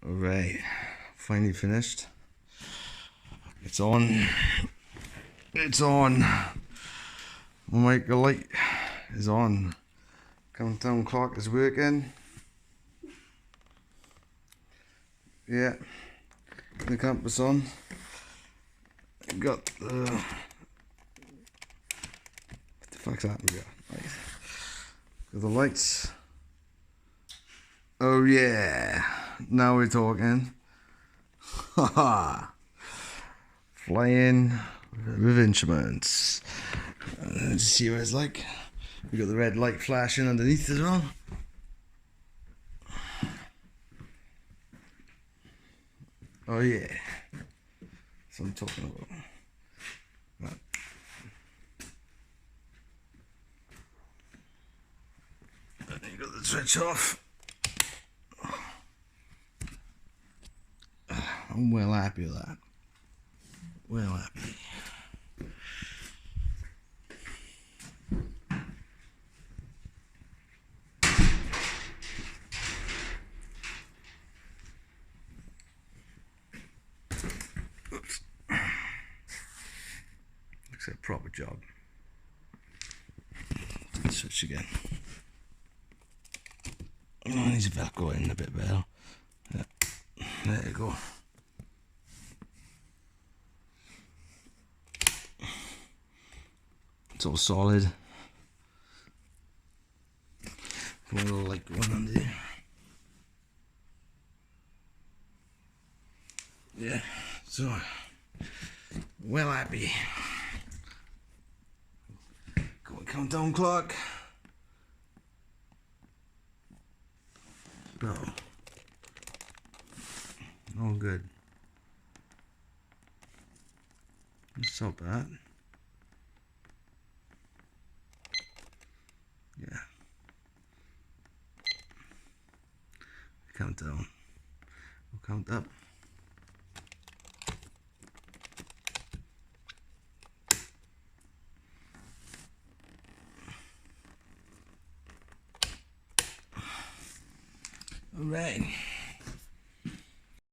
Alright, finally finished. It's on. It's on. My microlight is on. Countdown clock is working. Yeah, the compass on. Got the. What the fuck's happened? Right. Got the lights. Oh yeah, now we're talking. Haha. Flying with instruments. Let's see what it's like. We got the red light flashing underneath as well. Oh yeah, that's what I'm talking about. Right. And you got the switch off. I'm well happy with that. Well happy. Oops. Looks like a proper job. Switch again. Oh, needs a Velcro in a bit better. Yeah. There you go. It's all solid. Put a little light going under there. Yeah, so well happy. Go and countdown clock. Go. All good. It's not bad. Yeah. Count down. We'll count up. All right.